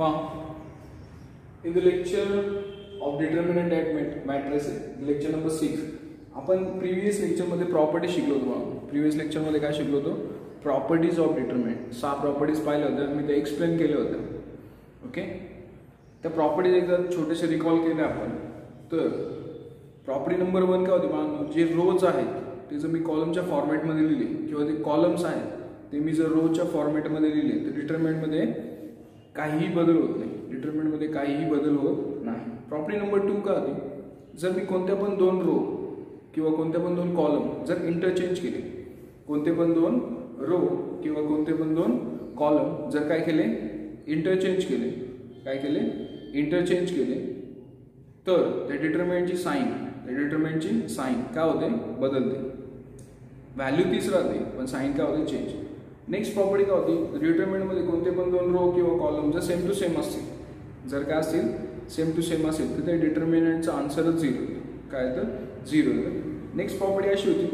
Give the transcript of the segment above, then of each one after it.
In the lecture of determinant at matrices, lecture number 6, आपण previous lecture मध्ये property शिकलो होतो. प्रीवियस लेक्चर मध्ये काय शिकलो होतो? Properties of determinant. 6 प्रॉपर्टीज पाहिल्या होत्या, मी ते एक्सप्लेन केले होते. ओके, त्या प्रॉपर्टीज एकदा छोटेसे रिकॉल केले आपण. तर प्रॉपर्टी नंबर 1 काय होती मला? जे रोज आहेत ते जर मी कॉलमच्या फॉर्मॅटमध्ये लिहिले किंवा ते कॉलम्स आहेत ते मी जर रोजच्या फॉर्मॅटमध्ये लिहिले तर डिटरमिनंटमध्ये काहीही बदल होत नाही. डिटरमिनंटमध्ये काहीही बदल होत नाही. प्रॉपर्टी नंबर 2 काय होती? जर मी कोणत्या पण 2 रो किंवा कोणत्या पण 2 कॉलम जर इंटरचेंज केले, कोणते पण 2 रो किंवा कोणते पण 2 कॉलम जर काय केले, इंटरचेंज केले, काय केले, इंटरचेंज केले, तर त्या डिटरमिनंटची साइन काय होते? बदलते. व्हॅल्यू तीच राहते पण साइन काय होते? चेंज. नेक्स्ट प्रॉपर्टी काय होती? डिटरमिनंटमध्ये कोणते पण 2 रो किंवा कॉलम जर सेम टू सेम असतील, जर काय असतील सेम टू सेम असेल तर त्या डिटरमिनंटचा आन्सरच 0. काय तर 0. नेक्स्ट प्रॉपर्टी अशी होती,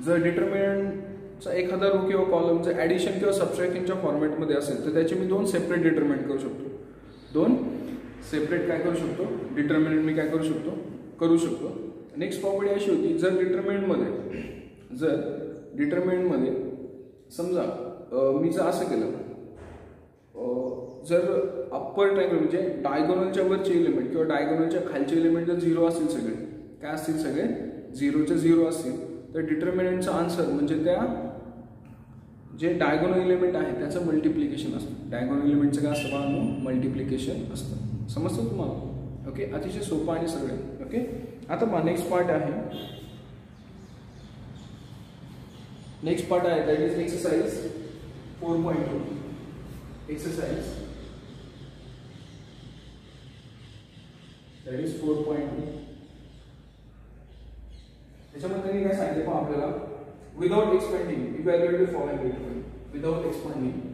जर डिटरमिनंटचा एखादा रो किंवा कॉलम जर ॲडिशन किंवा सबट्रॅक्शनच्या फॉर्मॅटमध्ये असेल तर त्याचे मी 2 सेपरेट डिटरमिनंट करू शकतो. 2 सेपरेट काय करू शकतो? डिटरमिनंट मी काय करू शकतो. नेक्स्ट प्रॉपर्टी अशी होती, जर डिटरमिनंटमध्ये समजा मी जर असं केलं, जर अप्पर ट्रायंगल म्हणजे डायगोनलच्या वरचे एलिमेंट किंवा डायगोनलच्या खालचे एलिमेंट जर 0 असतील, सगळे काय असतील? सगळे 0चे 0 असतील, तर डिटरमिनंटचा आन्सर म्हणजे त्या जे डायगोनल एलिमेंट आहे त्याचं मल्टिप्लिकेशन असतं. डायगोनल एलिमेंटचं काय असतं बाळांनो? मल्टिप्लिकेशन असतं. समजतं तुम्हाला? ओके, अतिशय सोपं आणि सगळे. ओके, आता पहा नेक्स्ट पार्ट आहे. नेक्स्ट पार्ट आहे that is exercise 4.2. Exercise that is 4.2. त्याच्यामध्ये त्यांनी काय सांगितलं पहा आपल्याला, without expanding evaluate the following determinant. Without expanding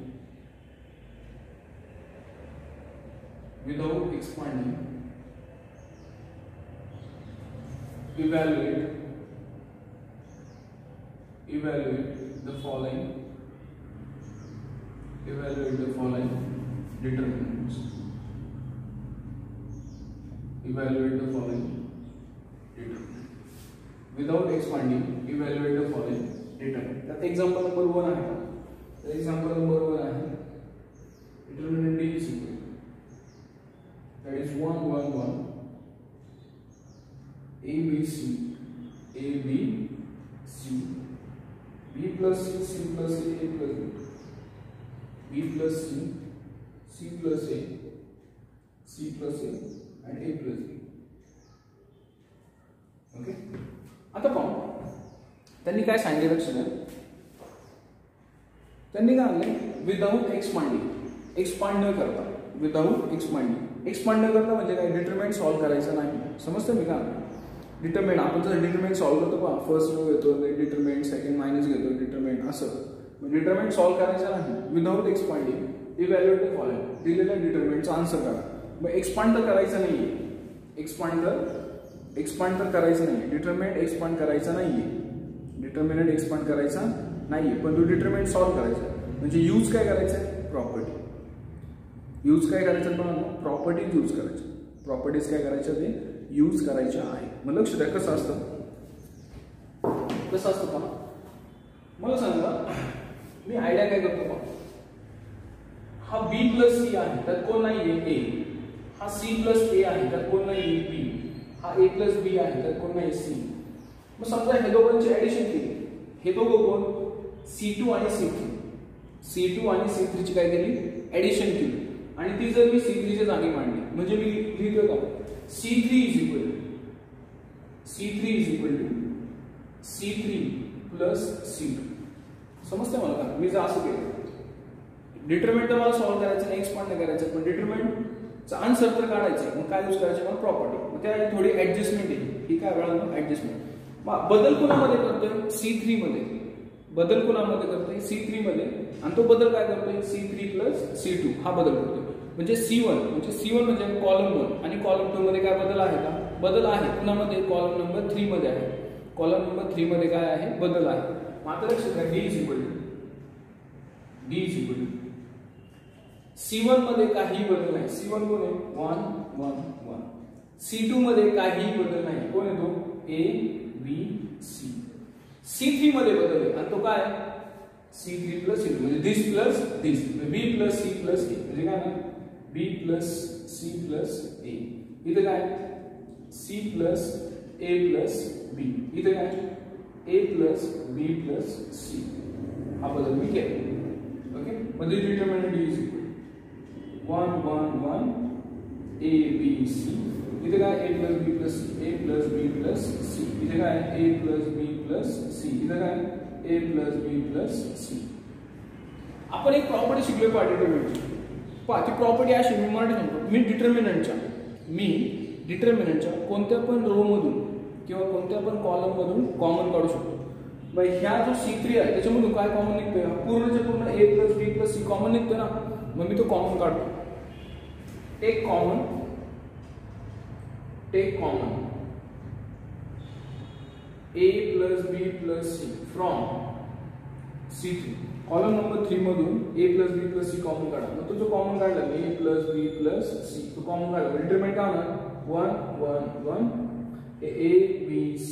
evaluate the following determinants. Without expanding, evaluate the following determinant. That example number 1 आहे. तर example number 1 आहे, determinant D is equal, that is 1 1 1 a b c b plus c plus a plus b plus c plus a and a plus b. Okay, आता पाहू त्यांनी काय सांगितलं. लक्ष द्या, त्यांनी काय आणले? विदाउट एक्सपांडिंग, एक्सपांड न करता. विदाउट एक्सपांड न करता म्हणजे काय? डिटरमिनंट सॉल्व्ह करायचं नाही. समजतं मी का? डिटरमिनंट आपण जर डिटरमिनंट सॉल्व्ह करतो पहा, फर्स्ट रो घेतो, डिटरमिनंट, सेकंड मायनस घेतो, डिटरमिनंट, असं डिटरमिनंट सॉल्व्ह करायचं नाही. Without expanding evaluate the following. दिलेल्या डिटरमिनंटचा आन्सर करा. मग एक्सपांड तर करायचं नाहीये, एक्सपांड तर करायचं नाहीये, डिटरमिनंट एक्सपांड करायचा नाहीये, पण तो डिटरमिनंट सॉल्व्ह करायचा. म्हणजे यूज काय करायचं? प्रॉपर्टी. यूज काय करायचं? प्रॉपर्टीज यूज करायचं. प्रॉपर्टीज काय करायच्या? ते यूज करायच्या आहे. मग लक्ष द्या कसं असतं पहा. मला सांगा, मी आयडिया काय करतो पहा. हा b प्लस c आहे त्यात कोण नाहीये? a. हा c प्लस a आहे त्यात कोण नाहीये? b. हा a प्लस b आहे त्यात कोण नाही? c. मग समजा हे दोघांची ऍडिशन केली, हे दोघं कोण? c2 आणि c3 ची काय केली? ऍडिशन केली, आणि ती जर मी c3 च्या जागी मांडली म्हणजे मी लिहितो का? C3 is equal to C3 plus C2. समजतं मला का? मी जर असं केलं, डिटरमिनंट तर मला सॉल्व्ह करायचं नाही, एक्सपांड नाही करायचं, पण डिटरमिनंटचा आन्सर तर काढायचं. मग काय यूज करायचं? मला प्रॉपर्टी. मग त्या थोडी ऍडजस्टमेंट आहे. ही काय वेळा ऍडजस्टमेंट. मग बदल कोणामध्ये करतोय? C3 मध्ये. बदल कोणामध्ये करतोय? C3 मध्ये. आणि तो बदल काय करतोय? C3 plus C2 हा बदल करतोय. म्हणजे C1 म्हणजे कॉलम 1 आणि कॉलम 2 मध्ये काय बदल आहे का? बदल आहे. कुणामध्ये? कॉलम नंबर 3 मध्ये आहे. कॉलम नंबर 3 मध्ये काय आहे? बदल आहे. मात्र लक्षात घ्या, D is equal to C1 मध्ये काही बदल नाही. C1 कोण आहे? 1 1 1. C2 मध्ये काही बदल नाही. कोण आहे तो? A B C. C3 मध्ये बदल आहे आणि तो काय? C3 प्लस C2 म्हणजे this plus this. B plus C plus A म्हणजे काय ना? B plus C plus A. इथे काय? C plus A plus B. इथे काय? A plus B plus C. हा बदल मी केला. ओके, मध्ये determinant is 1 1 1 A B C. इथे काय? A plus B plus C. A plus B plus C. इथे काय? A plus B plus C. इथे काय? A plus B plus C. आपण एक प्रॉपर्टी शिकलोय डिटर्मिनंटची. पहा ती प्रॉपर्टी अशी मी मराठी सांगतो. मी डिटर्मिनंटच्या कोणत्या पण रो मधून किंवा कोणत्या पण कॉलम मधून कॉमन काढू शकतो. मग ह्या जो C3 आहे त्याच्यामधून काय कॉमन निघतोय? पूर्णच्या पूर्ण A plus B plus C common निघतोय ना. मग मी तो कॉमन काढतो. Take common A plus B plus C from C3. Column number 3 मधून A plus B plus C common काढा. मग तो जो कॉमन काढला A plus B plus C तो कॉमन काढला. डिटरमिनंट काय होणार? 1 1 1 A B C.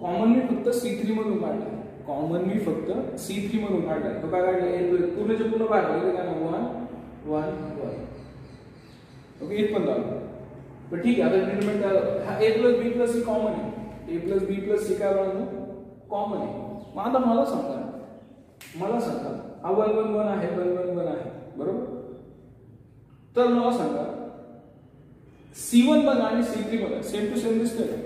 कॉमन मी फक्त C3 मधून काढला. C3 मधून काढला. तो काय काढला? A पूर्णच्या पूर्ण बाहेर काय 1 1 1. ओके, एक पण झालं. पण ठीक आहे, आता डिटरमिनंट हा A plus B plus C common आहे. A plus B plus C काय बनवतो? कॉमन आहे. मग आता मला सांगा हा 1 1 1 आहे, 1 1 1 आहे, बरोबर? तर मला सांगा C1 बघा आणि C3 बघा, सेम टू सेम दिसतोय का?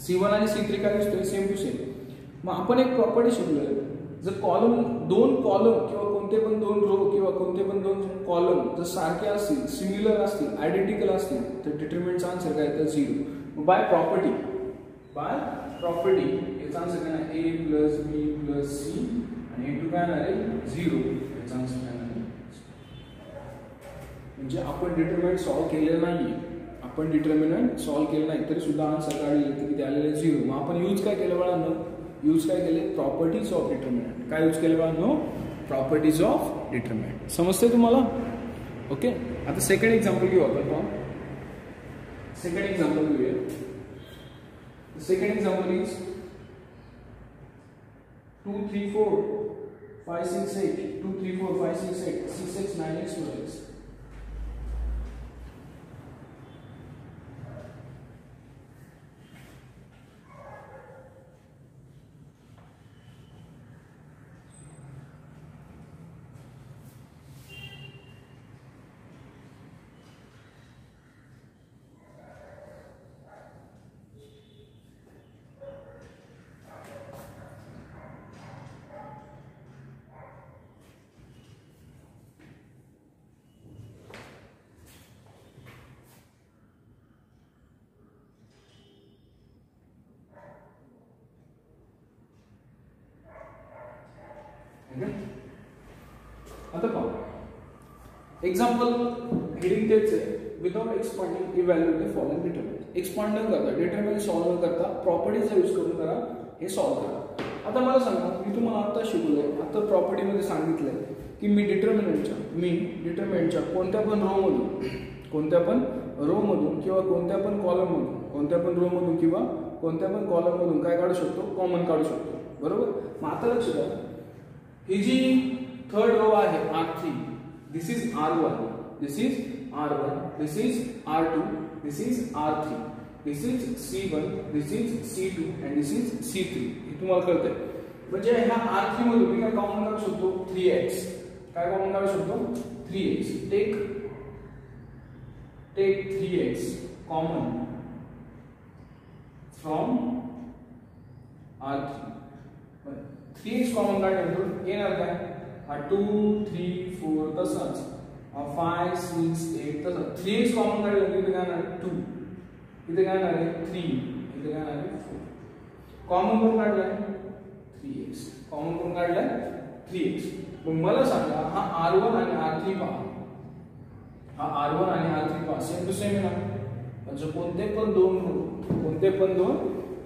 C1 आणि C3 काय दिसतोय? Same to same. मग आपण एक प्रॉपर्टी शिकलोय, जर दोन कॉलम किंवा कोणते पण दोन रो किंवा कोणते पण दोन कॉलम जर सारखे असतील, सिमिलर असतील, आयडेंटिकल असतील तर डिटरमिनंटचा आन्सर काय तर 0. बाय प्रॉपर्टी याचा आन्सर काय आहे? A plus B plus C आणि A2 काय आहे? 0. याचा आन्सर काय आहे? म्हणजे आपण डिटरमिनंट सॉल्व्ह केलेलं नाहीये. तरी सुद्धा आन्सर काढले तर किती आलेले? 0. मग आपण यूज काय केलं बाळांनो? Properties of determinant. काय यूज केलं बाळांनो? Properties of determinant. समजतंय तुम्हाला? ओके, आता सेकंड एक्झाम्पल घेऊ आपण. सेकंड एक्झाम्पल घेऊया. Second example is 2 3 4 5 6 8 2 3 4 5 6 8 6 6 9 8 12. आता पहा एक्झाम्पल हेडिंग तेच आहे. Without expanding evaluate the following determinant. Expand न करता, डिटरमिनंट सॉल्व्ह न करता प्रॉपर्टीचा यूज करून करा हे सॉल्व्ह करा. आता मला सांगा, मी तुम्हाला आता शिकवलंय, आता प्रॉपर्टीमध्ये सांगितलंय की मी डिटरमिनंटच्या कोणत्या पण रो मधून किंवा कोणत्या पण कॉलम मधून काय काढू शकतो? कॉमन काढू शकतो, बरोबर? मग आता लक्ष द्या, ही जी थर्ड रो आहे R3, this is R1, this is R1, this is R2, this is R3, this is C1, this is C2 and this is C3. हे तुम्हाला कळतंय. म्हणजे ह्या R3 मधून मी काय कॉमन काढू शकतो? 3x. काय कॉमन काढू शकतो? 3x. Take 3x common from R3. 3x common काढल्यानंतर येणार काय? 2 3 4 तसंच 5 6 8 तसंच. 3x कॉमन काढल्यानंतर इथे काय येणार? 2. इथे काय येणार आहे? 3. इथे काय येणार आहे? 4. कॉमन कोण काढलाय? 3x. कॉमन कोण काढलाय? 3x. मग मला सांगा, हा R1 आणि R3 पहा. सेम टू सेम आहे ना. म्हणजे कोणते पण दोन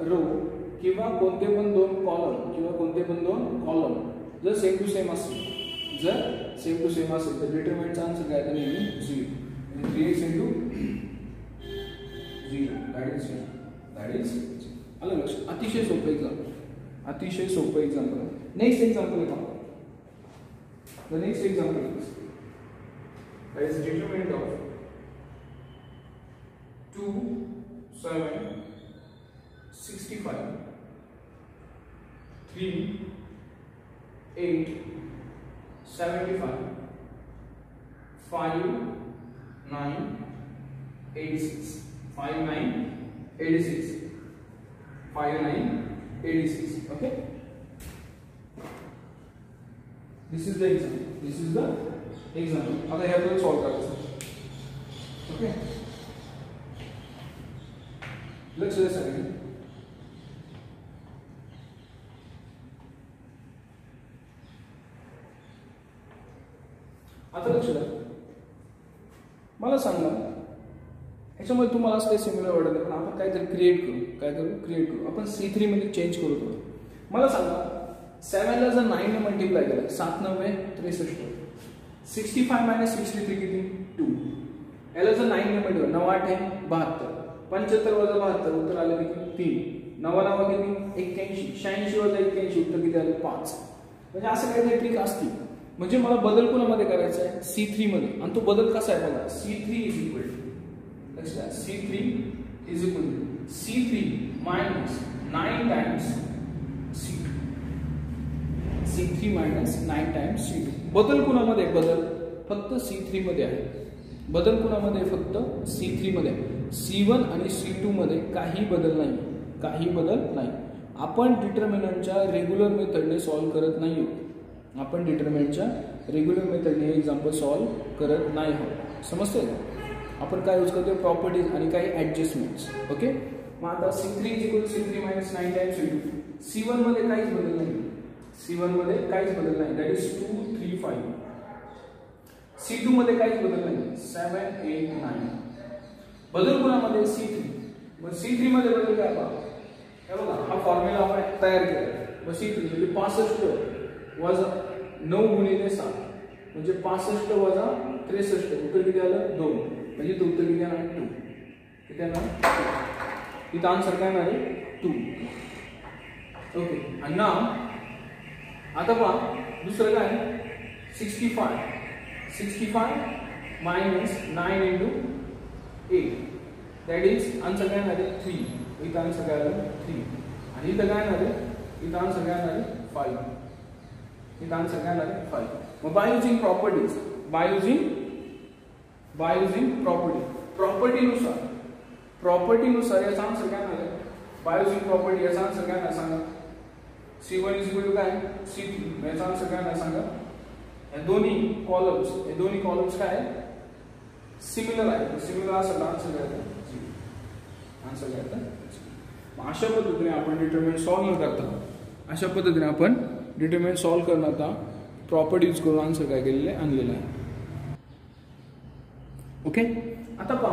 रो किंवा कोणते पण दोन कॉलम जर सेम टू सेम असतील जर सेम टू सेम असेल तर डिटरमिनंटचा आन्सर काय तर नेहमी 0. म्हणजे 3x इंटू 0 दॅट इज आलं लक्षात. अतिशय सोपं एक्झाम्पल, अतिशय सोपं एक्झाम्पल. नेक्स्ट एक्झाम्पल आहे पहा. The next example is that is determinant of 2, 7, 65, 3, 8, 75, 5, 9, 86, 5, 9, 86, 5, 9, 86. Okay. This is the example. This is the example. आता हे आपल्याला सॉल्व करायचं. ओके, लक्ष द्या सगळे. आता लक्ष द्या. मला सांगा याच्यामध्ये तुम्हाला असं काही सिमिलर वाटत नाही, पण आपण काहीतरी क्रिएट करू. काय करू? क्रिएट करू. आपण C3 मध्ये चेंज करू थोडं. मला सांगा 7 ला जर 9 ने मल्टिप्लाय केलं 7 9 63, 65 मायनस 63 किती? 2. याला जर 9 ने मल्टिप्लाय 9 8 आहे 72, 75 वजा 72 उत्तर आले किती? 3. 9 9 किती? 81, 86 वजा 81 उत्तर किती आले? 5. म्हणजे असं काहीतरी ट्रिक असते. म्हणजे मला बदल कोणामध्ये करायचा आहे? C3 मध्ये. आणि तो बदल कसा आहे बघा. C3 इज इक्वल टू, लक्षात, C3 is equal to C3 minus 9 times C2. C3 minus 9 times C2. बदल कुणामध्ये? बदल फक्त C3 मध्ये आहे. बदल कुणामध्ये? फक्त C3 मध्ये. C1 आणि C2 मध्ये काही बदल नाही, काही बदल नाही. आपण डिटर्मिनंटच्या रेग्युलर मेथडने सॉल्व करत नाही. आपण डिटर्मिनंटच्या रेग्युलर मेथडने एक्झाम्पल सॉल्व करत नाही आहोत. समजतंय का? आपण काय यूज करतो? प्रॉपर्टीज आणि काही ऍडजस्टमेंट्स. ओके. मग आता C3 is equal to C3 minus 9 times C2. C1 मध्ये काहीच बदल नाही. C1 मध्ये काहीच बदल नाही, दॅट इज 2 3 5. C2 मध्ये काहीच बदल नाही, 7 8 9. बदल कोणामध्ये? C3. मग C3 मध्ये बदल काय बघा. हे बघा, हा फॉर्म्युला आपण तयार केला. मग C3 म्हणजे 65 वजा 9 गुणिले 7 म्हणजे 65 वजा 63 उत्तर किती आलं? 2. म्हणजे तो उत्तर किती आहे? 2. किती आहे? इथं आन्सर काय आहे? 2. ओके. आणि नाव आता पहा दुसरं काय? 65 minus 9 into 8 that is answer काय आहे? 3. इथं आन्सर काय आलं? 3. आणि इथं काय आहे? इथं आन्सर काय आहे? 5. इथं आन्सर काय आहे? 5. मग by using properties, by using प्रॉपर्टीनुसार याचा आन्सर काय आहे? बाय युजिंग प्रॉपर्टी याचा आन्सर काय आहे सांगा. C1 इज इक्वल टू काय? C3. याचा आन्सर काय आहे सांगा. हे दोन्ही कॉलम्स काय आहे? सिमिलर आहे. सिमिलर असेल आन्सर काय आहे? आन्सर काय आहे? अशा पद्धतीने आपण डिटरमिनंट सॉल्व न करता, अशा पद्धतीने आपण डिटरमिनंट सॉल्व करण्याचा प्रॉपर्टी यूज करून आन्सर काय केलेले आणलेला आहे. ओके. आता पहा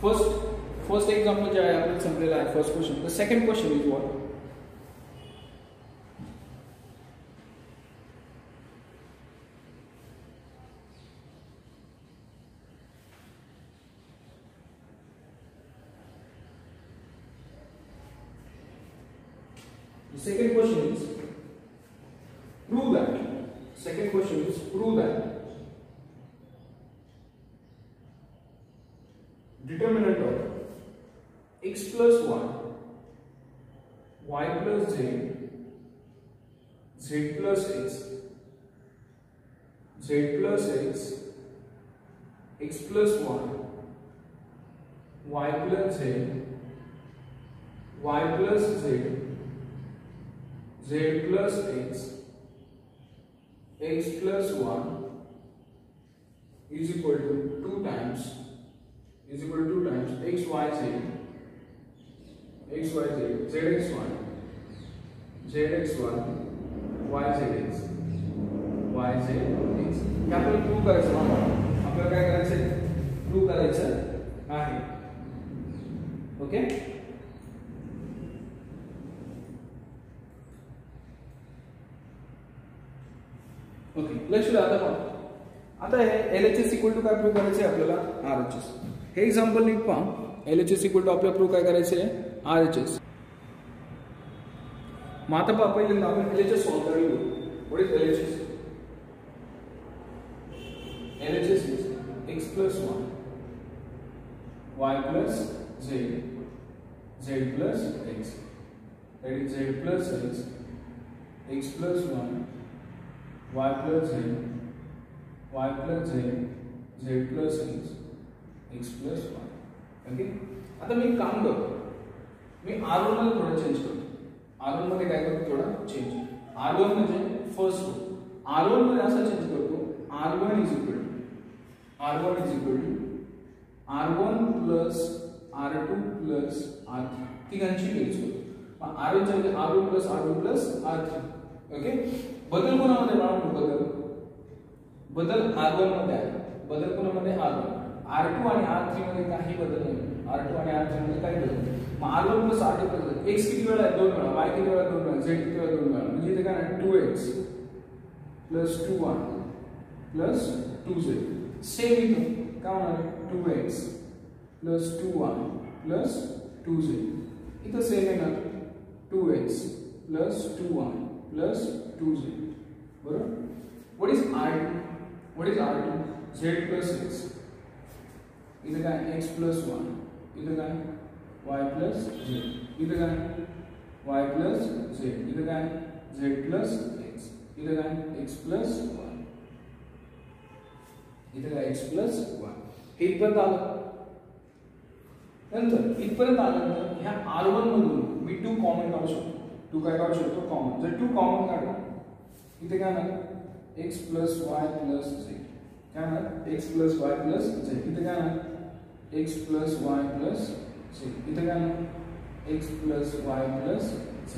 फर्स्ट एक्झाम्पल जे आहे आपण संपलेला आहे. First question. The second question is what? The second question is prove that. Second question is prove that determinant of x plus 1, y plus z, z plus x, z plus x, x plus 1, y plus z, y plus z, z plus x, x plus 1 is equal to 2 times x y z, z x 1, z x 1, y z x, y z x. हे आपल्याला prove करायचं आहे. आपल्याला काय करायचं आहे? Prove करायचं आहे. ओके. ओके, लक्ष द्या. आता पहा, आता हे LHS इक्वल टू काय प्रूव्ह करायचे आपल्याला? RHS. हे एक्झाम्पल नीट पहा. LHS इक्वल टू आपल्याला प्रूव्ह काय करायचे? RHS. मग आता पहा, पहिल्यांदा आपण LHS सॉल्व्ह करायला घेऊ. What is LHS? LHS is x plus 1 y plus z z plus x, that is z plus x x plus 1 y plus z y plus z z plus x x plus 1. Okay, आता मी काम करतो, मी R1 मध्ये थोडा change करतो. R1 मध्ये काय करतो? थोडा चेंज. R1 म्हणजे फर्स्ट रो. R1 मध्ये असा चेंज करतो, R1 is equal to R1 plus R2 plus R3. तिघांची बेरीज होतो. R1 च्या जागी R1 plus R2 plus R3. Okay, बदल कोणामध्ये बदल R1 मध्ये आहे. बदल कोणामध्ये? R1. R2 आणि R3 मध्ये काही बदल नाही. R2 आणि R3 मध्ये काही बदल नाही. मग R1 plus R2 plus x किती वेळा आहे? 2 वेळा. y किती वेळा? 2 वेळा. z किती वेळा? 2 वेळा. म्हणजे इथे काय आहे? 2x plus 2y plus 2z. Same इथं काय होणार? 2x plus 2y plus 2z. इथं सेम येणार 2x plus 2y plus 2z. बरोबर. What is R2? What is R2? z plus x. इथं काय? x plus 1. इथं काय? y plus z. इथं काय? y plus z. इथं काय? z plus x. इथं काय? x plus 1. इथे काय? x plus 1. हे इथपर्यंत आलं. नंतर इथपर्यंत आल्यानंतर ह्या R1 मधून मी 2 कॉमन काढू शकतो. 2 काय काढू शकतो? कॉमन. जर 2 कॉमन काढला, इथे काय होणार? x plus y plus z. काय होणार? x plus y plus z. इथे काय होणार? x plus y plus z. इथे काय होणार? x plus y plus z.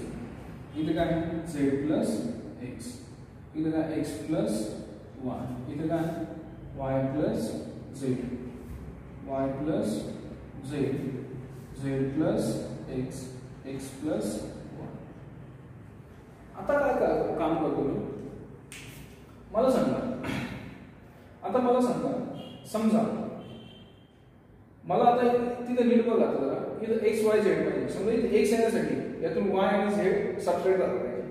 इथे काय? z plus x. इथे काय? x plus 1. इथे काय? y plus z z plus x x plus 1. आता काय काम करतो मी? मला सांगा, समजा मला आता तिथे नीट बघा जरा, इथं x y z पाहिजे. समजा इथे x येण्यासाठी यातून y आणि z सबट्रॅक्ट झाला पाहिजे.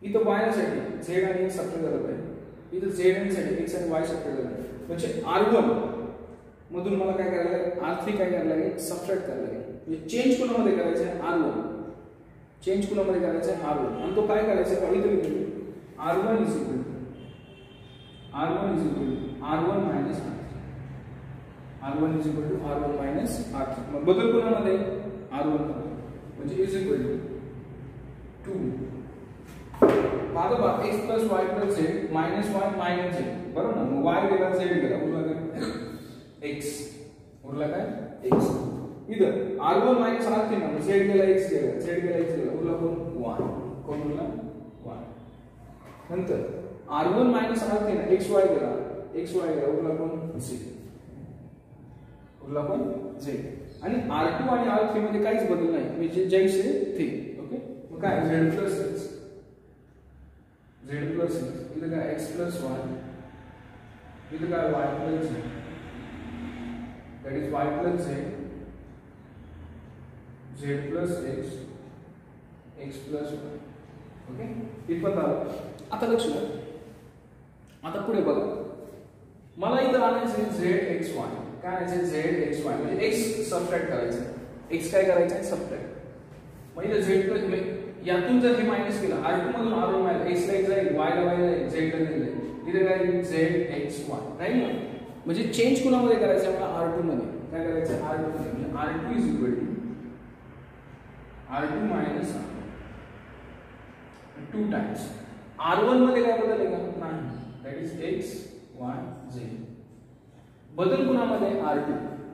इथं y साठी z आणि x सबट्रॅक्ट झाला पाहिजे. इथं z आणि साठी x आणि y सबट्रॅक्ट झाला. म्हणजे R1 मधून मला काय करायला लागेल? R3 काय करायला लागेल? सबट्रॅक्ट करायला लागेल. म्हणजे चेंज कोणामध्ये करायचं आहे? R1. चेंज कोणामध्ये करायचं आहे? R1. आणि तो काय करायचा आहे? इथे R1 is equal to R1 minus R3. R1 is equal to R1 minus R3. मग बदल कोणामध्ये? R1 मध्ये. म्हणजे is equal to 2 बरोबर. x plus y plus z minus y minus z. बरोबर ना? मग y गेला, z गेला, उरला काय? x. उरला काय? x. इधर R1 minus R3 ना, z गेला, x गेला, उरला कोण? y. कोण उरला? y. नंतर R1 minus R3 ना, xy गेला, उरला कोण? z. उरला कोण? z. आणि R2 आणि R3 मध्ये काहीच बदल नाही, म्हणजे जैसे थे. ओके, मग काय? z plus x. इथं काय? x plus 1. इथं काय? y plus z. that is y plus z plus x plus 1. Okay, इथपर्यंत आलं. आता लक्ष द्या, आता पुढे बघा. मला इथं आणायचे zxy. काय आणायचे? zxy म्हणजे x सबट्रॅक्ट करायचं. x काय करायचं? सबट्रॅक्ट. मग इथं z प्लस यातून जर हे मायनस केलं, R2 मधून R1 मायनस, x ला x जाईल, y ला y जाईल, z ला z जाईल. इथे काय? zxy. राईट ना? म्हणजे चेंज कोणामध्ये करायचं आहे? मला R2 मध्ये. काय करायचं? R2 मध्ये. म्हणजे R2 is equal to R2 minus R1 2 times. R1 मध्ये काय बदल आहे का? नाही. that is x y z. बदल कोणामध्ये? R2.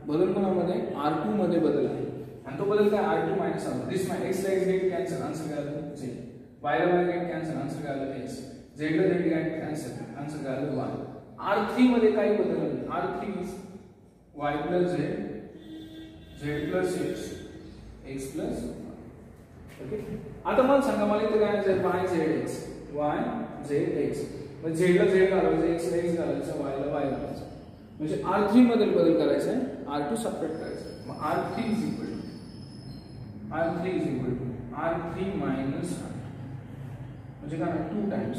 बदल कोणामध्ये? R2 मध्ये बदल आहे. आणि तो बदल काय? R2 minus R1. दिस माय x ला x गेट कॅन्सल, आन्सर काय आलं? z. y ला y गेट कॅन्सल, आन्सर काय आलं? x. z ला z गेट कॅन्सल, आन्सर काय आलं? y. R3 मध्ये काही बदल नाही. R3 is y plus z plus x plus 1. Okay, आता मला सांगा, मला इथे काय आहे? y z x झेडला झेड घालायचं, एक्सला एक्स घालायचं, वायला वाय घालायचं. म्हणजे R3 मध्ये बदल करायचा आहे, R2 सेपरेट करायचं. मग R3 is equal to R3 minus R, म्हणजे काय 2 टाइम्स.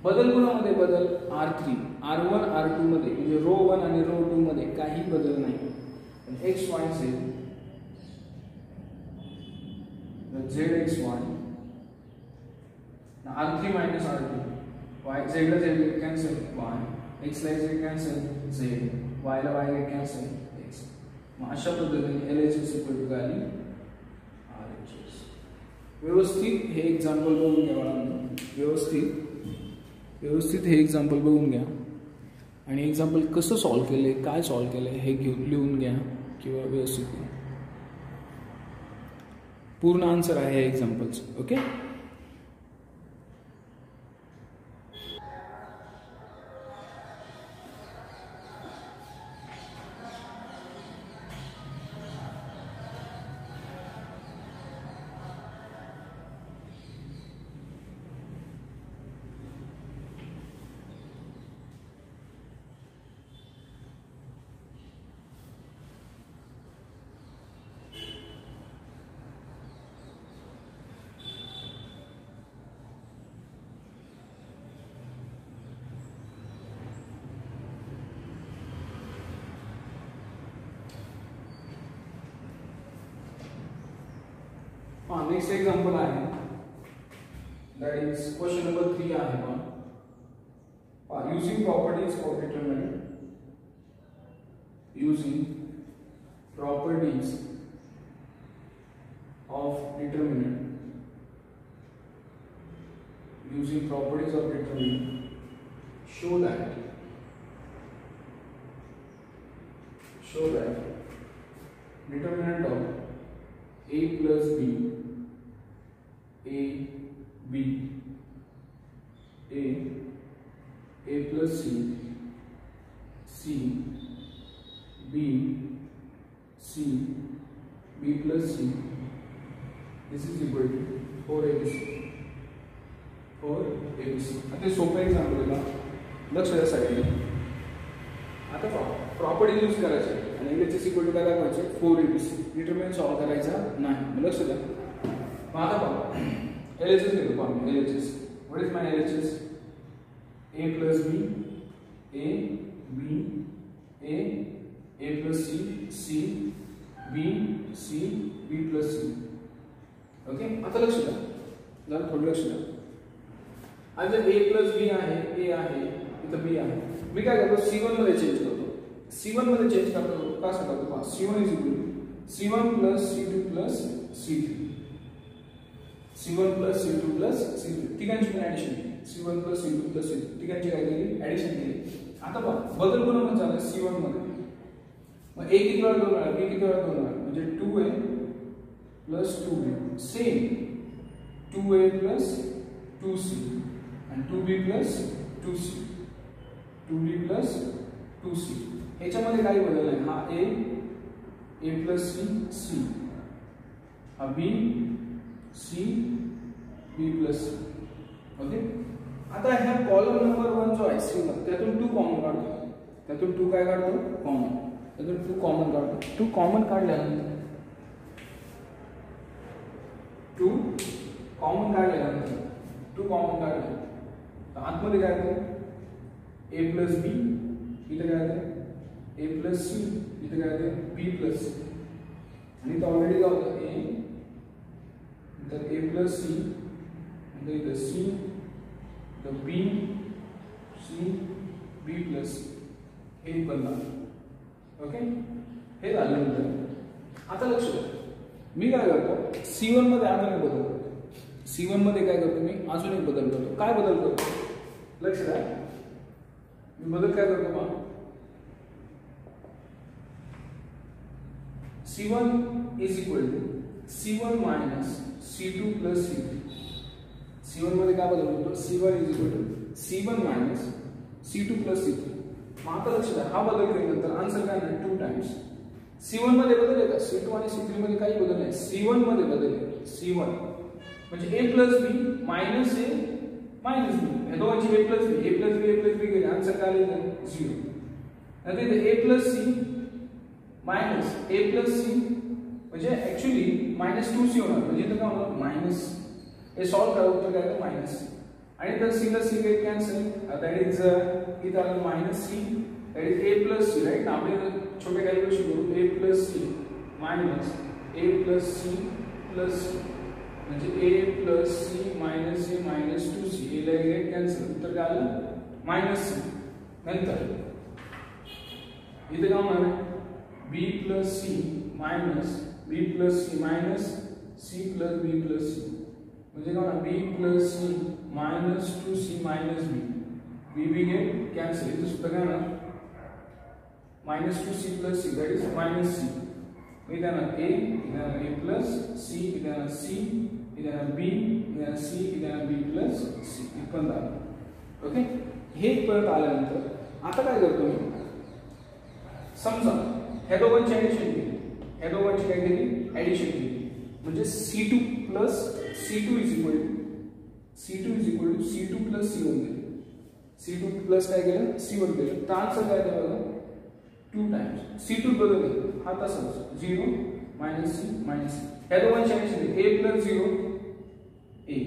बदल कोणामध्ये बदल R3, R1 R2 मध्ये, म्हणजे रो 1 आणि रो 2 मध्ये काही बदल नाही. X Y Z, Z X Y, R3 minus R2, Y झेडला झेड कॅन्सल वाय, एक्सला एक्स कॅन्सल झेड, वायला वाय कॅन्सल एक्स. मग अशा पद्धतीने LHS इक्वल टू काय RHS. व्यवस्थित हे एक्झाम्पल बघून घ्या बाळांनो, व्यवस्थित हे एक्झाम्पल बघून घ्या आणि एक्झाम्पल कसं सॉल्व केले, काय सॉल्व केले हे लिहून घ्या किंवा व्यवस्थित घ्या. पूर्ण आन्सर आहे एक्झाम्पल्स. ओके. नेक्स्ट एक्झाम्पल आहे, दॅट इज क्वेश्चन नंबर 3 आहे. पण using properties of determinant, using properties of determinant, show that determinant of a plus b, a b, a plus c, c, b, c, b plus c, this is equal to 4abc. आता सोपं example आहे, लक्ष द्या साईडला. आता property use करायची आणि LHS equal to काय दाखवायचे 4abc. डिटरमिनंट सॉल्व करायचा नाही, लक्ष द्या. मग आता पहा LHS घेतो. पहा LHS, what is my LHS? a plus b, a b, a plus c, c, b, c, b plus c. Okay. आता लक्ष द्या, जरा थोडं लक्ष द्या. आता a plus b आहे, a आहे, इथं b आहे. मी काय करतो c1 मध्ये चेंज करतो. c1 मध्ये चेंज करतो का सांगतो पहा. c1 is equal c1 plus c2 plus c3, c1 plus c2 plus c3 तिघांची पण ऍडिशन केली. c1 plus c2 plus c3 तिघांची काय केली ऍडिशन केली. आता पहा बदल कोणामध्ये झाला c1 मध्ये. मग a किती वेळा 2 वेळा, b किती वेळा 2 वेळा, म्हणजे 2a plus 2b, same 2a plus 2c and 2b plus 2c, 2b plus 2c. ह्याच्यामध्ये काही बदल नाही. हा a plus c, c, हा b, c, b plus c. Okay. आता ह्या कॉलम नंबर 1 जो आहे c1, त्यातून 2 कॉमन काढतो. त्यातून 2 काय काढतो कॉमन, त्यातून 2 कॉमन काढतो. 2 कॉमन काढल्यानंतर 2 कॉमन काढले, आतमध्ये काय येतं a plus b, इथे काय येतं a plus c, इथे काय येतं b plus c. आणि इथं ऑलरेडी काय होतं a, इथं a plus c, इथं c, इथं b, c, b plus c. हे बनलं. ओके. हे झाल्यानंतर आता लक्ष द्या, मी काय करतो c1 मध्ये अजून एक बदल करतो. c1 मध्ये काय करतो मी अजून एक बदल करतो. काय बदल करतो लक्ष द्या. मी बदल काय करतो पहा. c1 is equal to c1 minus c2 plus c3. c1 मध्ये काय बदल होतो, c1 is equal to c1 minus c2 plus c3. मग आता लक्ष द्या, हा बदल केल्यानंतर आन्सर काय आहे 2 टाइम्स. c1 मध्ये बदल आहे का, c2 आणि c3 मध्ये काही बदल नाही. c1 मध्ये बदल आहे. c1 म्हणजे a plus b minus a minus b. हे दोघांची a प्लस बी गेले आन्सर काय आले 0. नंतर इथे a plus C minus a plus C म्हणजे ऍक्च्युली -2c होणार म्हणजे इथं काय होणार मायनस हे सॉल्व करा उत्तर काय येतं मायनस आणि तर सी ला C get cancel that is इथं आलं -c that is a plus C right आपले छोटे कॅल्क्युलेशन करू a plus C minus a plus C plus म्हणजे a plus C minus c minus 2c a ला गेट कॅन्सल उत्तर काय आलं -c. नंतर इथे काय होणार b plus C minus b plus C minus c plus b plus C म्हणजे काय होणार b plus C minus 2c minus b get cancel इथे सुद्धा काय होणार -2c plus c that is -c. इथे a प्लस c इथे c इथे b इथे c इथे b प्लस c इथपर्यंत आलं. ओके हे इथपर्यंत आल्यानंतर आता काय करतो मी समजा ह्या दोघांची ऍडिशन केली ह्या दोघांची काय केली ऍडिशन केली म्हणजे c2 plus c2 is equal to c2 plus c1 केलं c2 प्लस काय केलं c1 केलं तर आन्सर काय येतं बघा 2 टाइम्स c2 बदलले हा तसाच 0 मायनस c मायनस c ह्या दोघांची ऍडिशन केली a plus 0 a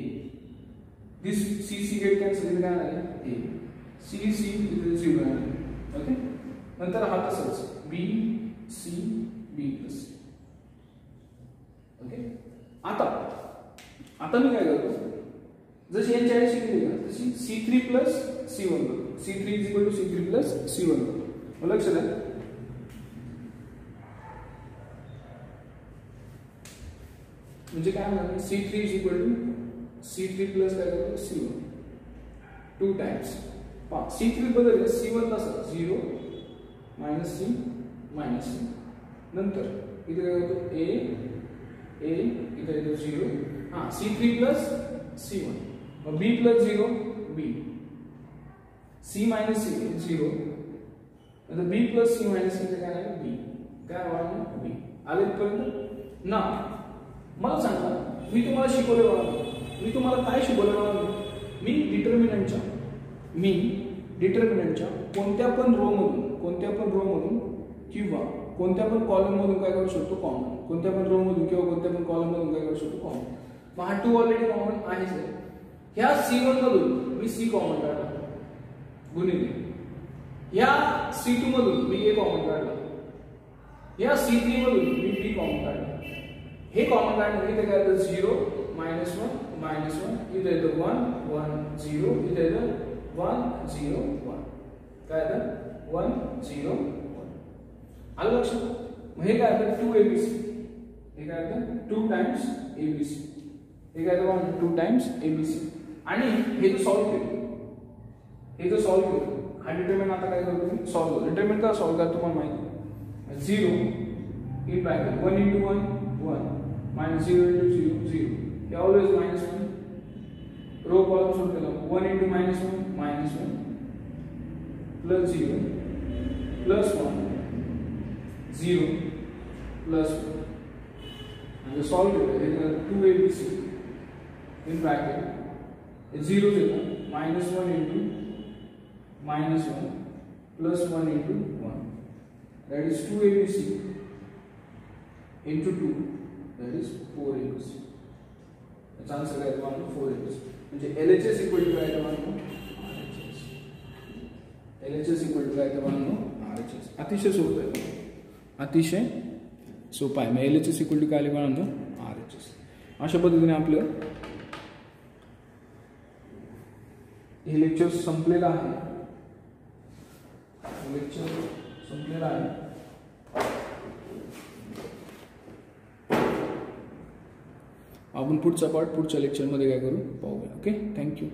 this c get cancel इथे काय आलं a c इथे 0 आहे. ओके नंतर हा तसाच b c b plus c. Okay आता मी काय करतो जशी यांची ऍडिशन केली ना तशी c3 प्लस c1 करतो c3 is equal to c3 plus c1 करतो मला लक्षात आहे म्हणजे काय म्हणणार c3 is equal to c3 plus काय करतो c1 2 टाइम्स पहा c3 बदलले c1 तसा 0 मायनस c मायनस c नंतर इथे काय होतो a इथे येतो 0 हां c3 प्लस c1 मग b plus 0 b c minus c 0 नंतर b plus c minus c काय आहे b काय वाढलं b आले इथपर्यंत ना मला सांगा मी तुम्हाला शिकवले बघा मी तुम्हाला काय शिकवले बघा मी डिटर्मिनंटच्या कोणत्या पण रो मधून किंवा कोणत्या पण कॉलम मधून काय करू शकतो कॉमन कोणत्या पण रो मधून किंवा कोणत्या पण कॉलम मधून काय करू शकतो कॉमन मग हा 2 ऑलरेडी कॉमन आहेच आहे ह्या c1 मधून मी c कॉमन काढला गुणिले ह्या c2 मधून मी a कॉमन काढला ह्या c3 मधून मी b कॉमन काढला हे कॉमन काढले इथे काय येतं 0 -1 इथे येतं 1 1 0 इथे येतं 1 0 1 काय येतं 1 0 1 आलं लक्षात मग हे काय येतं 2 abc हे काय येतं 2 टाइम्स abc हे काय येतं 2 टाइम्स abc आणि हे जो सॉल्व केलं हा डिटरमिनंट आता काय करतो मी सॉल्व डिटरमिनंट का सॉल्व करतो तुम्हाला माहिती आहे 0 in bracket 1 into 1 1 minus 0 into 0 0 he always -1 row column सोड केला 1 into -1 plus 0 plus 1 0 plus 1 and the solve केलं 2 abc in bracket 0 देतो -1 into -1 plus 1 into 1 that is 2 abc into 2 that is 4 abc याचा आन्सर काय येतो 4 abc म्हणजे LHS equal to काय येतो RHS LHS इक्वल टू काय येतो RHS अतिशय सोपं आहे अतिशय सोपं आहे मग LHS इक्वल टू काय आले म्हणतो RHS अशा पद्धतीने आपलं हे लेक्चर संपलेलं आहे आपण पुढचा पार्ट पुढच्या लेक्चरमध्ये काय करू पाहूया ओके थँक्यू